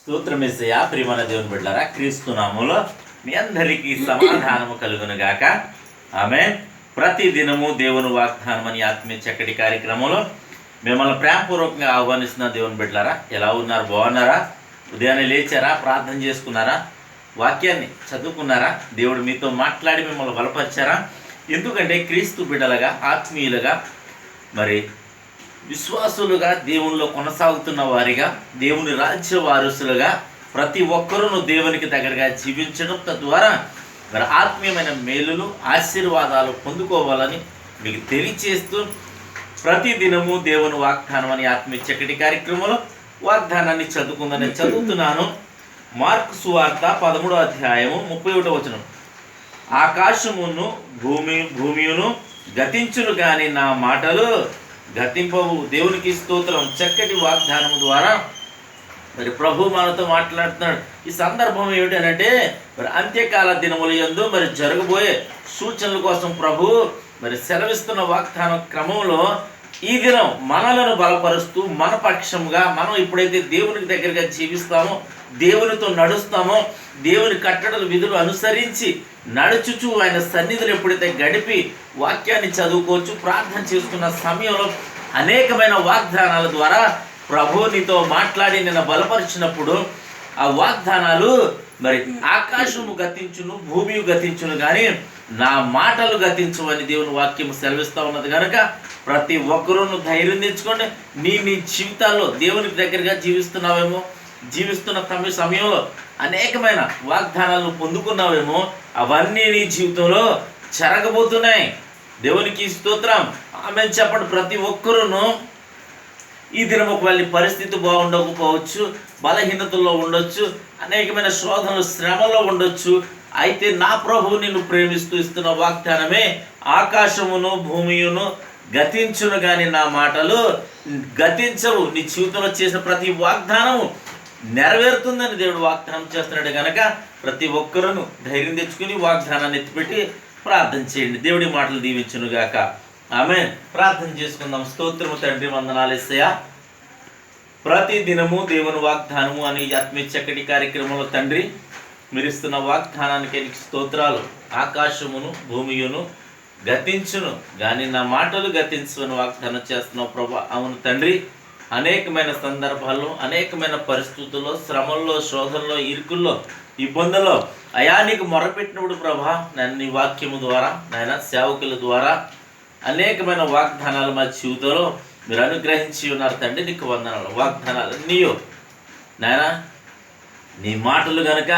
స్తోత్రమేసయ్యా. ప్రియమైన దేవుని బిడ్డలారా, క్రీస్తు నామములో మీ అందరికీ సమాధానము కలుగును గాక. ఆమేన్. ప్రతి దినము దేవుని వాగ్దానం అని ఆత్మీయ చక్కటి కార్యక్రమంలో మిమ్మల్ని ప్రేమపూర్వకంగా ఆహ్వానిస్తున్న దేవుని బిడ్డలారా, ఎలా ఉన్నారు? బాగున్నారా? ఉదయాన్నే లేచారా? ప్రార్థన చేసుకున్నారా? వాక్యాన్ని చదువుకున్నారా? దేవుడు మీతో మాట్లాడి మిమ్మల్ని బలపరిచారా? ఎందుకంటే క్రీస్తు బిడ్డలుగా, ఆత్మీయులుగా, మరి విశ్వాసులుగా, దేవునిలో కొనసాగుతున్న వారిగా, దేవుని రాజ్య వారసులుగా ప్రతి ఒక్కరూ దేవునికి దగ్గరగా జీవించడం, తద్వారా మరి ఆత్మీయమైన మేలులు, ఆశీర్వాదాలు పొందుకోవాలని మీకు తెలియచేస్తూ ప్రతి దినము దేవుని వాగ్దానం అని ఆత్మీయ చక్కటి కార్యక్రమంలో వాగ్దానాన్ని చదువుతున్నాను. మార్కు సువార్త 13వ అధ్యాయము 31వ వచనం. ఆకాశమును భూమియును గతించును కానీ నా మాటలు గతింపవు. దేవునికి స్తోత్రం. చక్కటి వాగ్దానం ద్వారా మరి ప్రభు మనతో మాట్లాడుతున్నాడు. ఈ సందర్భం ఏమిటంటే మరి అంత్యకాల దినముల యందు మరి జరగబోయే సూచనల కోసం ప్రభు మరి సెలవిస్తున్న వాగ్దాన క్రమంలో ఈ దినం మనలను బలపరుస్తూ మన పక్షంగా మనం ఎప్పుడైతే దేవునికి దగ్గరగా జీవిస్తామో, దేవునితో నడుస్తామో, దేవుని కట్టడలు విధులు అనుసరించి నడుచుచు ఆయన సన్నిధులు ఎప్పుడైతే గడిపి వాక్యాన్ని చదువుకోవచ్చు, ప్రార్థన చేసుకున్న సమయంలో అనేకమైన వాగ్దానాల ద్వారా ప్రభు నీతో మాట్లాడి నిన్ను బలపరిచినప్పుడు ఆ వాగ్దానాలు మరి ఆకాశము గతించును, భూమి గతించును, కానీ నా మాటలు గతించవని దేవుని వాక్యం సెలవిస్తూ ఉన్నది కనుక ప్రతి ఒక్కరూ ధైర్యం తెచ్చుకోండి. నీ జీవితాల్లో దేవునికి దగ్గరగా జీవిస్తున్న సమయంలో అనేకమైన వాగ్దానాలను పొందుకున్నావేమో, అవన్నీ నీ జీవితంలో జరగబోతున్నాయి. దేవునికి స్తోత్రం. ఆమె చెప్పండి. ప్రతి ఒక్కరూ ఈ దినం ఒకవేళ పరిస్థితి బాగుండకపోవచ్చు, బలహీనతల్లో ఉండొచ్చు, అనేకమైన శోధనలు, శ్రమలో ఉండొచ్చు. అయితే నా ప్రభువు నిన్ను ప్రేమిస్తూ ఇస్తున్న వాగ్దానమే ఆకాశమును భూమియును గతించును కానీ నా మాటలు గతించవు. నీ జీవితంలో చేసిన ప్రతి వాగ్దానము నెరవేరుతుందని దేవుడు వాగ్దానం చేస్తున్నాడు కనుక ప్రతి ఒక్కరూ ధైర్యం తెచ్చుకుని వాగ్దానాన్ని ఎత్తిపెట్టి ప్రార్థన చేయండి. దేవుడి మాటలు దీవించునుగాక. ఆమేన్. ప్రార్థన చేసుకుందాం. స్తోత్రము తండ్రి, వందనాలు యేసయ్యా. ప్రతి దినము దేవుని వాగ్దానము అని ఆత్మీయ చక్కటి కార్యక్రమంలో తండ్రి మీరు ఇస్తున్న వాగ్దానానికి నీకు స్తోత్రాలు. ఆకాశమును భూమియును గతించును కానీ నా మాటలు గతించును వాగ్దానం చేస్తున్నావు ప్రభా. అవును తండ్రి, అనేకమైన సందర్భాల్లో, అనేకమైన పరిస్థితుల్లో, శ్రమల్లో, శోధనలో, ఇరుకుల్లో, ఇబ్బందుల్లో అయా నీకు మొరపెట్టినప్పుడు ప్రభా, నన్ను నీ వాక్యము ద్వారా, నాయన సేవకుల ద్వారా అనేకమైన వాగ్దానాలు మా జీవితంలో మీరు అనుగ్రహించి ఉన్నారు తండ్రి. నీకు వందనాలు. వాగ్దానాలు నీయో నాయన, నీ మాటలు కనుక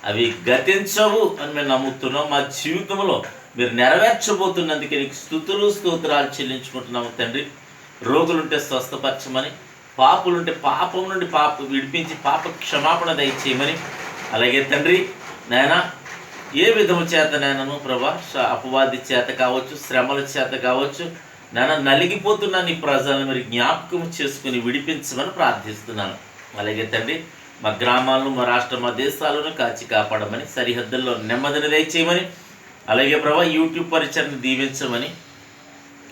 అవి గతించవు అని మేము నమ్ముతున్నాం. మా జీవితంలో మీరు నెరవేర్చబోతున్నందుకే నీకు స్తుతులు స్తోత్రాలు చెల్లించుకుంటున్నాము తండ్రి. రోగులుంటే స్వస్థపరచమని, పాపులుంటే పాపం నుండి విడిపించి పాప క్షమాపణ దయచేయమని, అలాగే తండ్రి నాయన ఏ విధము చేత నాయనను ప్రభా, అపవాది చేత కావచ్చు, శ్రమల చేత కావచ్చు, నాయన నలిగిపోతున్న నీ ప్రజలను మీరు జ్ఞాపకం చేసుకుని విడిపించమని ప్రార్థిస్తున్నాను. అలాగే తండ్రి మా గ్రామాలను, మా రాష్ట్ర, మా దేశాలను కాచి కాపాడమని, సరిహద్దుల్లో నెమ్మదిని దయచేయమని, అలాగే ప్రభా యూట్యూబ్ పరిచయను దీవించమని,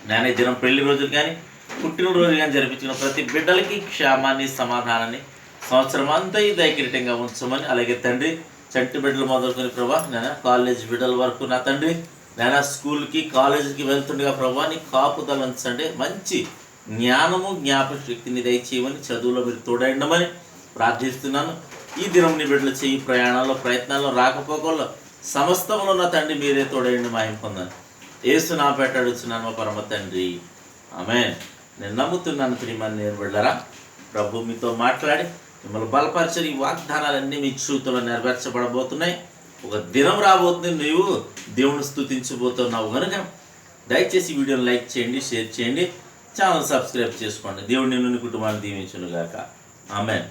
నాయన దినం పెళ్లి రోజులు కానీ పుట్టినరోజు కానీ జరిపించిన ప్రతి బిడ్డలకి క్షేమాన్ని, సమాధానాన్ని సంవత్సరం అంతా ఈ దైకిరీటంగా ఉంచమని, అలాగే తండ్రి చంటి బిడ్డలు మొదలుకొని ప్రభా నేను కాలేజ్ బిడ్డల వరకు నా తండ్రి నేను స్కూల్కి, కాలేజీకి వెళ్తుండగా ప్రభా నీ కాపుదల ఉంచండి. మంచి జ్ఞానము, జ్ఞాపక శక్తిని దయచేయమని, చదువులో మీరు తోడైండమని ప్రార్థిస్తున్నాను. ఈ దినం నీ బిడ్డలు చేయి ప్రయాణాల్లో, ప్రయత్నాల్లో, రాకపోకల్లో సమస్తంలో నా తండ్రి మీరే తోడైండి మాయం పొందాను. యేసు నా పేట అడుగుతున్నాను మా పరమ తండ్రి. ఆమేన్. నేను నమ్ముతున్నాను. ప్రియమైన నేను బిడ్డలారా, ప్రభు మీతో మాట్లాడి మిమ్మల్ని బలపరిచిన ఈ వాగ్దానాలన్నీ మీ జీవితంలో నెరవేర్చబడబోతున్నాయి. ఒక దినం రాబోతుంది, నీవు దేవుని స్తుతించబోతున్నావు కనుక దయచేసి వీడియోని లైక్ చేయండి, షేర్ చేయండి, ఛానల్ సబ్స్క్రైబ్ చేసుకోండి. దేవుడు నిన్ను, నీ కుటుంబాన్ని దీవించునుగాక. ఆమేన్.